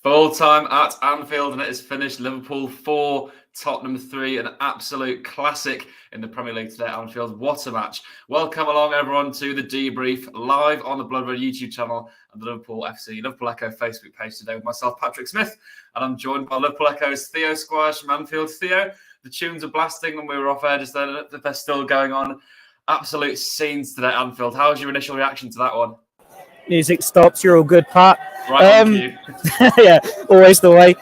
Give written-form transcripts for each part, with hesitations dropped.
Full time at Anfield, and it is finished. Liverpool 4, Tottenham 3, an absolute classic in the Premier League today at Anfield. What a match. Welcome along, everyone, to the Debrief, live on the Blood Red YouTube channel and the Liverpool FC, Liverpool Echo Facebook page today with myself, Patrick Smith, and I'm joined by Liverpool Echo's Theo, Squires from Anfield. Theo, the tunes are blasting when we were off air just then, they're still going on. Absolute scenes today at Anfield. How was your initial reaction to that one? Music stops, you're all good, Pat. Right on cue. Yeah, always the way.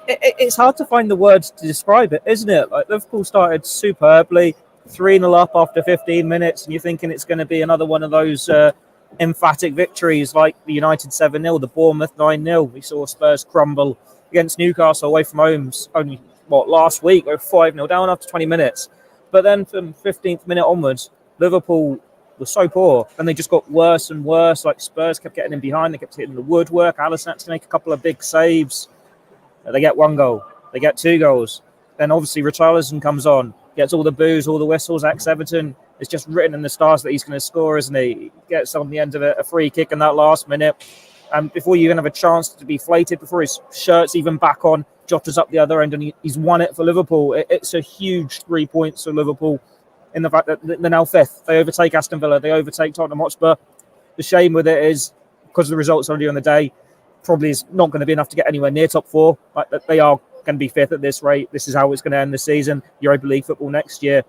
It's hard to find the words to describe it, isn't it? Like, Liverpool started superbly, 3-0 up after 15 minutes, and you're thinking it's going to be another one of those emphatic victories like the United 7-0, the Bournemouth 9-0. We saw Spurs crumble against Newcastle away from home only, last week. They were 5-0 down after 20 minutes. But then from 15th minute onwards, Liverpool was so poor, and they just got worse and worse. Like, Spurs kept getting in behind, they kept hitting the woodwork. Alisson had to make a couple of big saves. They get one goal, they get two goals. Then obviously Richarlison comes on, gets all the boos, all the whistles. Ex-Everton, it's just written in the stars that he's going to score, isn't he? He gets on the end of a free kick in that last minute, and before you even have a chance to be flated, before his shirt's even back on, Jota's up the other end, and he's won it for Liverpool. It's a huge 3 points for Liverpool, in the fact that they're now fifth. They overtake Aston Villa, they overtake Tottenham Hotspur. The shame with it is, because of the results already on the day, probably is not going to be enough to get anywhere near top four. Like, they are going to be fifth at this rate. This is how it's going to end the season. Europa League football next year.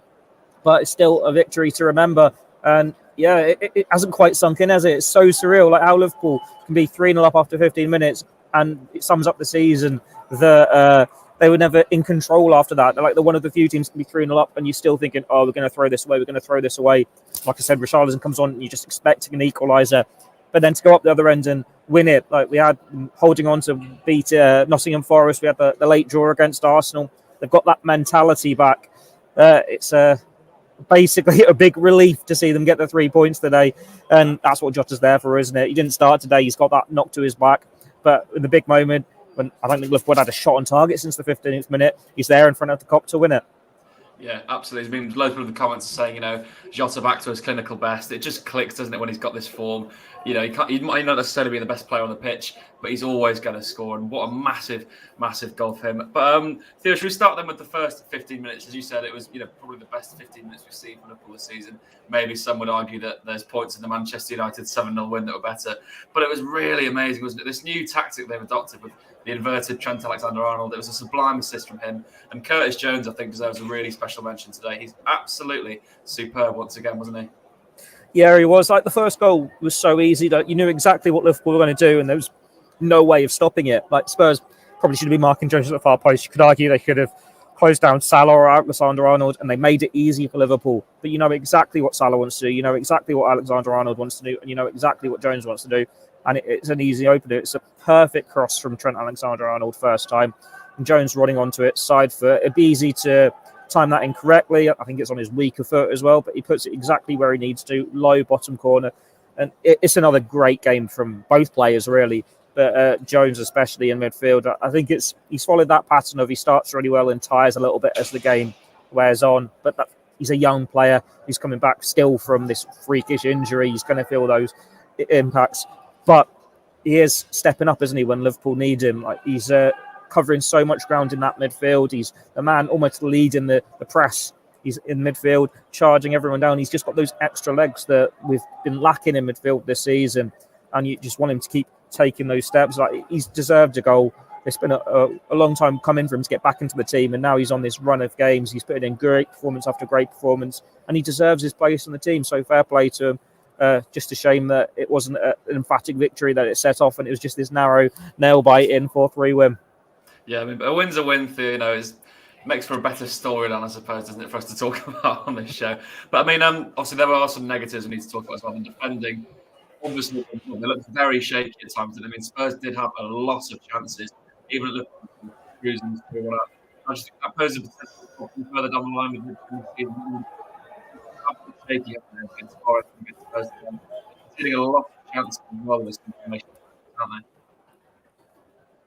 But it's still a victory to remember. And yeah, it hasn't quite sunk in, has it? It's so surreal, like how Liverpool can be 3-0 up after 15 minutes, and it sums up the season that they were never in control after that. They're like one of the few teams to be 3-0 up, and you're still thinking, oh, we're going to throw this away, we're going to throw this away. Like I said, Richarlison comes on, and you're just expecting an equaliser. But then to go up the other end and win it, like we had holding on to beat Nottingham Forest, we had the late draw against Arsenal. They've got that mentality back. It's basically a big relief to see them get the 3 points today, and that's what Jota's there for, isn't it? He didn't start today, he's got that knock to his back, but in the big moment, when I don't think Liverpool had a shot on target since the 15th minute, he's there in front of the Kop to win it. Yeah, absolutely. There's been loads of the comments saying, Jota back to his clinical best. It just clicks, doesn't it, when he's got this form? He might not necessarily be the best player on the pitch, but he's always going to score. And what a massive, massive goal for him. But Theo, should we start then with the first 15 minutes? As you said, it was probably the best 15 minutes we've seen from Liverpool this season. Maybe some would argue that there's points in the Manchester United 7-0 win that were better. But it was really amazing, wasn't it? This new tactic they've adopted with the inverted Trent Alexander-Arnold. It was a sublime assist from him. And Curtis Jones, I think, deserves a really special mention today. He's absolutely superb once again, wasn't he? Yeah, he was. Like, the first goal was so easy that you knew exactly what Liverpool were going to do, and there was no way of stopping it. Like, Spurs probably should have been marking Jones at the far post. You could argue they could have closed down Salah or Alexander-Arnold, and they made it easy for Liverpool. But you know exactly what Salah wants to do. You know exactly what Alexander-Arnold wants to do, and you know exactly what Jones wants to do. And it's an easy opener. It's a perfect cross from Trent Alexander-Arnold first time. And Jones running onto it, side foot. It'd be easy to time that incorrectly. I think it's on his weaker foot as well, but he puts it exactly where he needs to, low bottom corner. And it's another great game from both players, really. But Jones, especially in midfield, I think he's followed that pattern of he starts really well and tires a little bit as the game wears on. But he's a young player. He's coming back still from this freakish injury. He's going to feel those impacts. But he is stepping up, isn't he, when Liverpool need him? Like, he's covering so much ground in that midfield. He's the man almost leading the press. He's in midfield, charging everyone down. He's just got those extra legs that we've been lacking in midfield this season. And you just want him to keep taking those steps. Like, he's deserved a goal. It's been a long time coming for him to get back into the team. And now he's on this run of games. He's putting in great performance after great performance. And he deserves his place in the team. So fair play to him. Just a shame that it wasn't an emphatic victory that it set off, and it was just this narrow nail-biting 4-3 win. Yeah, I mean, but a win's a win, Theo, makes for a better storyline, I suppose, doesn't it, for us to talk about on this show. But, I mean, obviously there are some negatives we need to talk about as well. The defending, obviously, they looked very shaky at times. I mean, Spurs did have a lot of chances, even at the cruising through. I just think that poses a potential further down the line with the season. Shaky up there against Forest and against Spurs. Getting a lot of chances as well with this information, aren't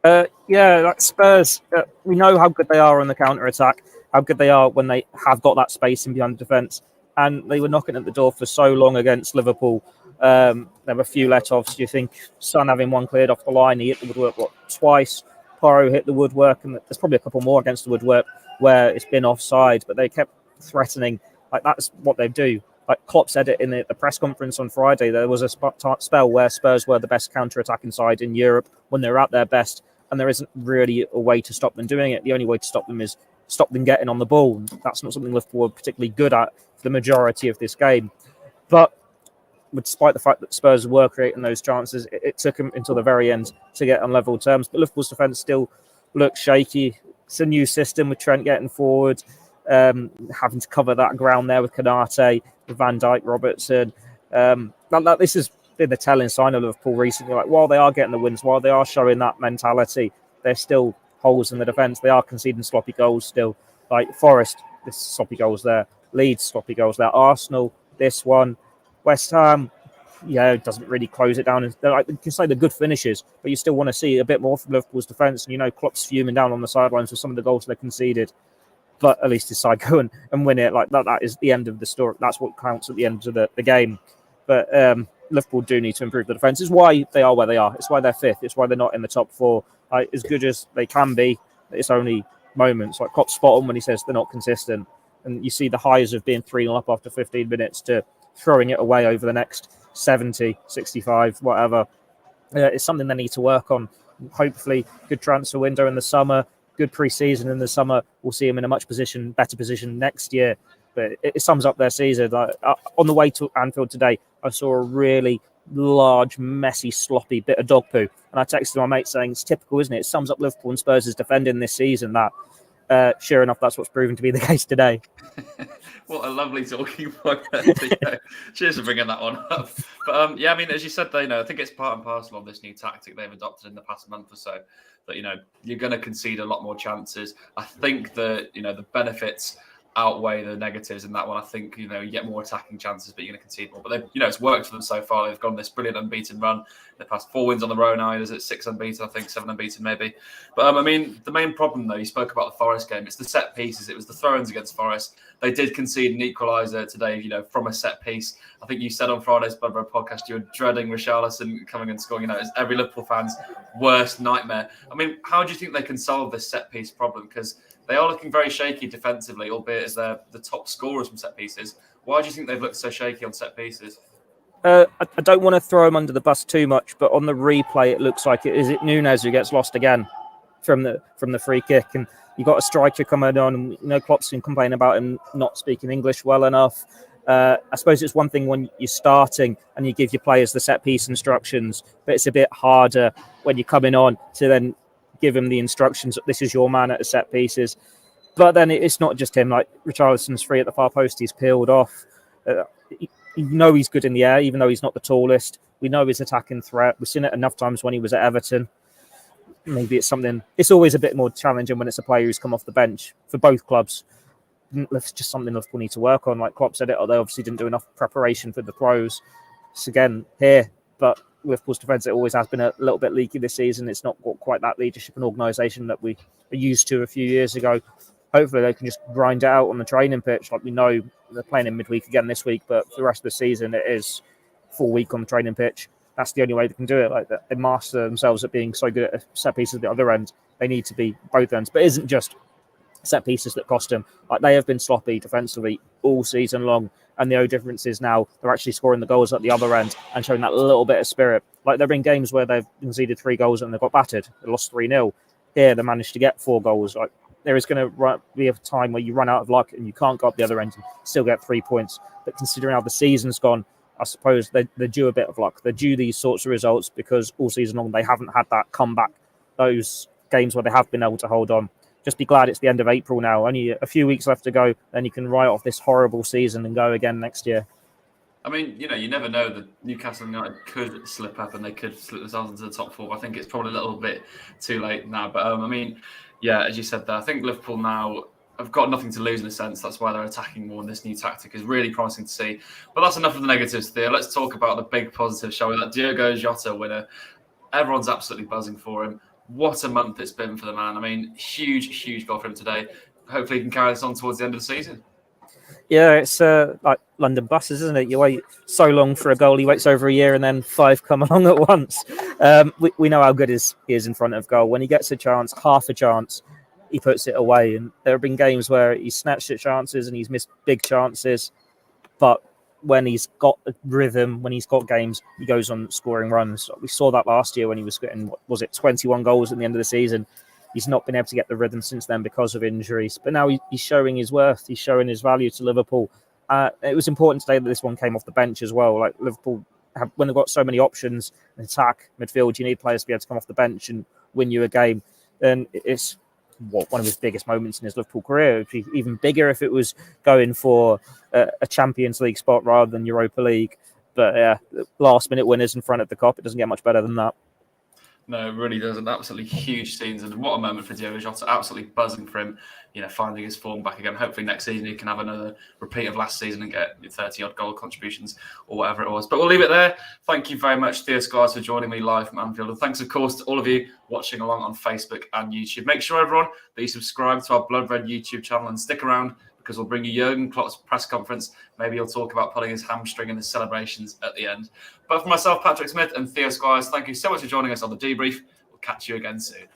they? Yeah, like Spurs, we know how good they are on the counter-attack, how good they are when they have got that space in behind the defence. And they were knocking at the door for so long against Liverpool. There were a few let-offs. You think Son having one cleared off the line, he hit the woodwork twice. Porro hit the woodwork, and there's probably a couple more against the woodwork where it's been offside, but they kept threatening. Like, that's what they do. Like Klopp said it in the press conference on Friday, there was a spell where Spurs were the best counter-attacking side in Europe when they were at their best, and there isn't really a way to stop them doing it. The only way to stop them is stop them getting on the ball. That's not something Liverpool were particularly good at for the majority of this game. But despite the fact that Spurs were creating those chances, it took them until the very end to get on level terms. But Liverpool's defence still looks shaky. It's a new system with Trent getting forward, having to cover that ground there with Konate, with Van Dijk, Robertson. This has been the telling sign of Liverpool recently. Like, while they are getting the wins, while they are showing that mentality, there's still holes in the defence. They are conceding sloppy goals still. Like Forest, this sloppy goals there. Leeds, sloppy goals there. Arsenal, this one. West Ham, it doesn't really close it down. You can say they're good finishes, but you still want to see a bit more from Liverpool's defence. And, Klopp's fuming down on the sidelines with some of the goals they conceded. But at least his side go and win it. Like that is the end of the story. That's what counts at the end of the game. But Liverpool do need to improve the defence. It's why they are where they are. It's why they're fifth. It's why they're not in the top four. As good as they can be, it's only moments. Like Klopp's spot on when he says they're not consistent. And you see the highs of being 3-0 up after 15 minutes to throwing it away over the next 70, 65, whatever. It's something they need to work on. Hopefully, good transfer window in the summer, good pre-season in the summer. We'll see them in a much better position next year. But it sums up their season. On the way to Anfield today, I saw a really large, messy, sloppy bit of dog poo. And I texted my mate saying, it's typical, isn't it? It sums up Liverpool and Spurs' defending this season. That sure enough, that's what's proven to be the case today. What a lovely talking point. Cheers for bringing that one up. But as you said, I think it's part and parcel of this new tactic they've adopted in the past month or so. That you're going to concede a lot more chances. I think that the benefits outweigh the negatives in that one. I think you get more attacking chances, but you're going to concede more. But it's worked for them so far. They've gone this brilliant unbeaten run. The past 4 wins on the row now. Is it 6 unbeaten? I think 7 unbeaten maybe. But the main problem though, you spoke about the Forest game. It's the set pieces. It was the throw-ins against Forest. They did concede an equaliser today. From a set piece. I think you said on Friday's Bloodbro podcast you were dreading Richarlison coming and scoring. It's every Liverpool fan's worst nightmare. How do you think they can solve this set piece problem? Because they are looking very shaky defensively, albeit as they're the top scorers from set pieces. Why do you think they've looked so shaky on set pieces? I don't want to throw them under the bus too much, but on the replay, it looks like it Nunes who gets lost again from the free kick, and you got a striker coming on. And, Klopp's been complaining about him not speaking English well enough. I suppose it's one thing when you're starting and you give your players the set piece instructions, but it's a bit harder when you're coming on to then give him the instructions. This is your man at the set pieces. But then it's not just him. Like Richarlison's free at the far post, he's peeled off. He's good in the air, even though he's not the tallest. We know his attacking threat. We've seen it enough times when he was at Everton. Maybe it's something. It's always a bit more challenging when it's a player who's come off the bench for both clubs. It's just something Liverpool need to work on. Like Klopp said it, they obviously didn't do enough preparation for the pros. It's again here, but Liverpool's defence, it always has been a little bit leaky this season. It's not got quite that leadership and organisation that we were used to a few years ago. Hopefully they can just grind it out on the training pitch. Like we know they're playing in midweek again this week, but for the rest of the season it is full week on the training pitch. That's the only way they can do it. Like they master themselves at being so good at set pieces at the other end. They need to be both ends. But it isn't just set pieces that cost them. Like they have been sloppy defensively all season long. And the only difference is now they're actually scoring the goals at the other end and showing that little bit of spirit. Like there have been games where they've conceded 3 goals and they've got battered. They lost 3-0. Here they managed to get 4 goals. Like there is going to be a time where you run out of luck and you can't go up the other end and still get 3 points. But considering how the season's gone, I suppose they're due a bit of luck. They're due these sorts of results because all season long they haven't had that comeback. Those games where they have been able to hold on. Just be glad it's the end of April now. Only a few weeks left to go. Then you can write off this horrible season and go again next year. You never know that Newcastle United could slip up and they could slip themselves into the top 4. I think it's probably a little bit too late now. But as you said there, I think Liverpool now have got nothing to lose in a sense. That's why they're attacking more. And this new tactic is really promising to see. But that's enough of the negatives, Theo. Let's talk about the big positives, shall we? That Diogo Jota winner. Everyone's absolutely buzzing for him. What a month it's been for the man. Huge goal for him today. Hopefully he can carry this on towards the end of the season. Yeah, it's like London buses, isn't it? You wait so long for a goal, he waits over a year, and then 5 come along at once. We know how good he is in front of goal. When he gets a chance, half a chance, he puts it away. And there have been games where he's snatched at chances and he's missed big chances. But when he's got a rhythm, when he's got games, he goes on scoring runs. We saw that last year when he was getting, 21 goals at the end of the season. He's not been able to get the rhythm since then because of injuries. But now he's showing his worth. He's showing his value to Liverpool. It was important today that this one came off the bench as well. Like Liverpool, when they've got so many options in attack, midfield, you need players to be able to come off the bench and win you a game. And it's one of his biggest moments in his Liverpool career. It'd be even bigger if it was going for a Champions League spot rather than Europa League. But yeah, last minute winners in front of the Kop. It doesn't get much better than that. No, it really does. An absolutely huge scenes, and what a moment for Diogo Jota. Absolutely buzzing for him, finding his form back again. Hopefully next season he can have another repeat of last season and get 30-odd goal contributions or whatever it was. But we'll leave it there. Thank you very much, Theo, Squires, for joining me live from Anfield. And thanks, of course, to all of you watching along on Facebook and YouTube. Make sure, everyone, that you subscribe to our Blood Red YouTube channel and stick around, because we'll bring you Jurgen Klopp's press conference. Maybe he'll talk about pulling his hamstring and his celebrations at the end. But for myself, Patrick Smith, and Theo Squires, thank you so much for joining us on the Debrief. We'll catch you again soon.